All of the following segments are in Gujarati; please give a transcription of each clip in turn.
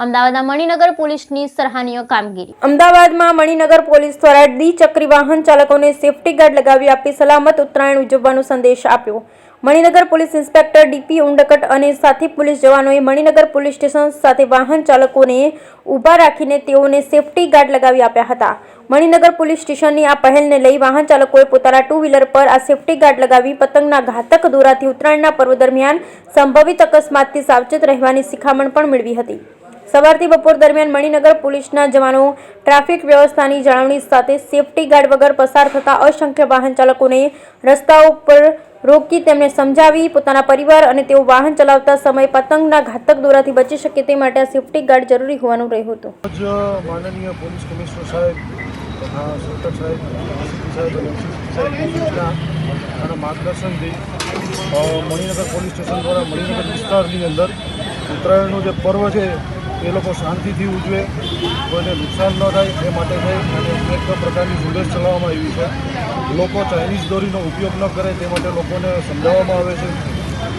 અમદાવાદના મણિનગર પોલીસની સરાહનીય કામગીરી। અમદાવાદમાં મણિનગર પોલીસ દ્વારા દ્વિચક્રી વાહન ચાલકોને સેફટી ગાર્ડ લગાવી આપી સલામત ઉત્તરાયણ ઉજવવાનો સંદેશ આપ્યો। Maninagar police inspector DP Undkat અને સાથી પોલીસ જવાનોએ મણિનગર પોલીસ સ્ટેશન સાથે વાહન ચાલકોને ઊભા રાખીને તેઓને સેફટી ગાર્ડ લગાવી આપ્યા હતા। મણિનગર પોલીસ સ્ટેશનની આ પહેલને લઈ વાહન ચાલકોએ પોતાના ટુ વ્હીલર પર આ સેફટી ગાર્ડ લગાવી પતંગના ઘાતક દોરાથી ઉત્તરાયણના પર્વ દરમિયાન સંભવિત અકસ્માતથી સાવચેત રહેવાની શિખામણ પણ મેળવી હતી। સવારથી બપોર દરમિયાન મણિનગર પોલીસના જવાનો ટ્રાફિક વ્યવસ્થાની જાળવણી સાથે સેફટી ગાર્ડ વગર પસાર થતા અસંખ્ય વાહન ચાલકોને રસ્તાઓ પર રોકી તેમને સમજાવી પોતાના પરિવાર અને તેઓ વાહન ચલાવતા સમયે પતંગના ઘાતક દોરાથી બચી શકે તે માટે આ સેફટી ગાર્ડ જરૂરી હોવાનું રહ્યું હતું। માનનીય પોલીસ કમિશનર સાહેબ, સેક્ટર સાહેબ, અને માર્ગદર્શનથી મણિનગર પોલીસ સ્ટેશન દ્વારા મણિનગર વિસ્તારની અંદર ઉત્તરાયણનું જે પર્વ છે એ લોકો શાંતિથી ઉજવે, કોઈને નુકસાન ન થાય એ માટે થઈ અને એક પ્રકારની ઝુંબેશ ચલાવવામાં આવી છે। લોકો ચાઇનીઝ દોરીનો ઉપયોગ ન કરે તે માટે લોકોને સમજાવવામાં આવે છે।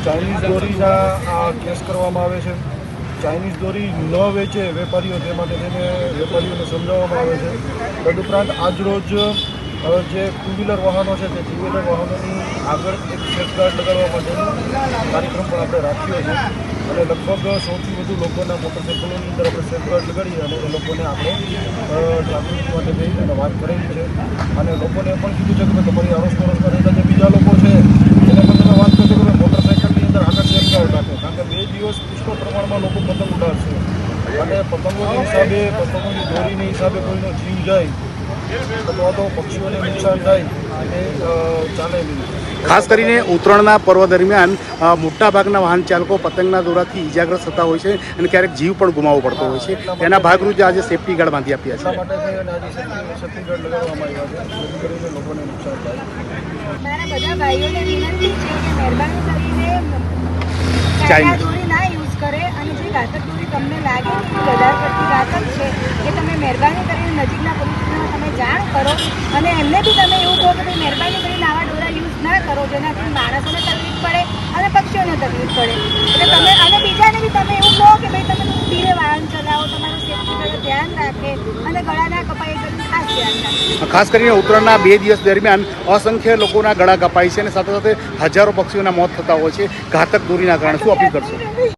ચાઇનીઝ દોરીના આ કેસ કરવામાં આવે છે। ચાઇનીઝ દોરી ન વેચે વેપારીઓ તે માટે તેને વેપારીઓને સમજાવવામાં આવે છે। તદુપરાંત આજરોજ જે ટુ વ્હીલર વાહનો છે તે ટુ વ્હીલર વાહનોની આગળ એક સેફગાર્ડ લગાડવા માટેનો કાર્યક્રમ પણ આપણે રાખ્યો છે અને લગભગ સૌથી વધુ લોકોના મોટરસાઇકલોની અંદર આપણે સેફગાર્ડ લગાડીએ અને એ લોકોને આપણે જાગૃતિ માટે જઈ અને વાત કરેલી છે અને લોકોને એ પણ કીધું છે કે તમારી આડોશ-પડોશમાં રહેતા જે બીજા લોકો છે એને પણ તમે વાત કરશો કે મોટરસાઇકલની અંદર આગળ સેફગાર્ડ રાખે, કારણ કે 2 દિવસ પુષ્કળ પ્રમાણમાં લોકો પતંગ ઉડાડશે અને પતંગોની હિસાબે, પતંગોની દોરીની હિસાબે કોઈનો જીવ જાય અથવા તો પક્ષીઓને નુકસાન થાય એ ચાલે નહીં। ખાસ કરીને ઉત્તરાયણના પર્વ દરમિયાન મોટાભાગના વાહન ચાલકો પતંગના દોરાથી ઇજાગ્રસ્ત થતા હોય છે અને ક્યારેક જીવ પણ ગુમાવવો પડતો હોય છે। તેના ભાગરૂપે આજે સેફટી ગાર્ડ બાંધી આપ્યા છે। એટલા માટે થઈ અને આજે સેફટી ગાર્ડ લગાવવામાં આવ્યા છે જેથી કરીને લોકોને નુકસાન થાય। મારા બધા ભાઈઓને વિનંતી છે કે મહેરબાની કરીને ચાઇના દોરી ના યુઝ કરે અને જે ઘાતક દોરી તમને લાગે કે વધારે પડતી ઘાતક છે એ તમે મહેરબાની કરીને નજીકના પોલીસ સ્ટેશનમાં તમે જાણ કરો અને એમને બી તમે એવું કહો કે ભાઈ મહેરબાની કરીને આવા દોરા યુઝ ના કરો જેનાથી માણસોને તકલીફ પડે અને પક્ષીઓને તકલીફ પડે। એટલે તમે અને બીજાને બી તમે એવું કહો કે ભાઈ તમે ધીરે વાહન ચલાવો, તમારું સેફટી પર ધ્યાન રાખે અને ગળા ના કપાય એ બધું ખાસ ધ્યાન રાખે। ખાસ કરીને ઉત્તરાયણના 2 દિવસ દરમિયાન અસંખ્ય લોકોના ગળા કપાય છે અને સાથે સાથે હજારો પક્ષીઓના મોત થતા હોય છે ઘાતક દોરીના કારણે। શું અપીલ કરશો?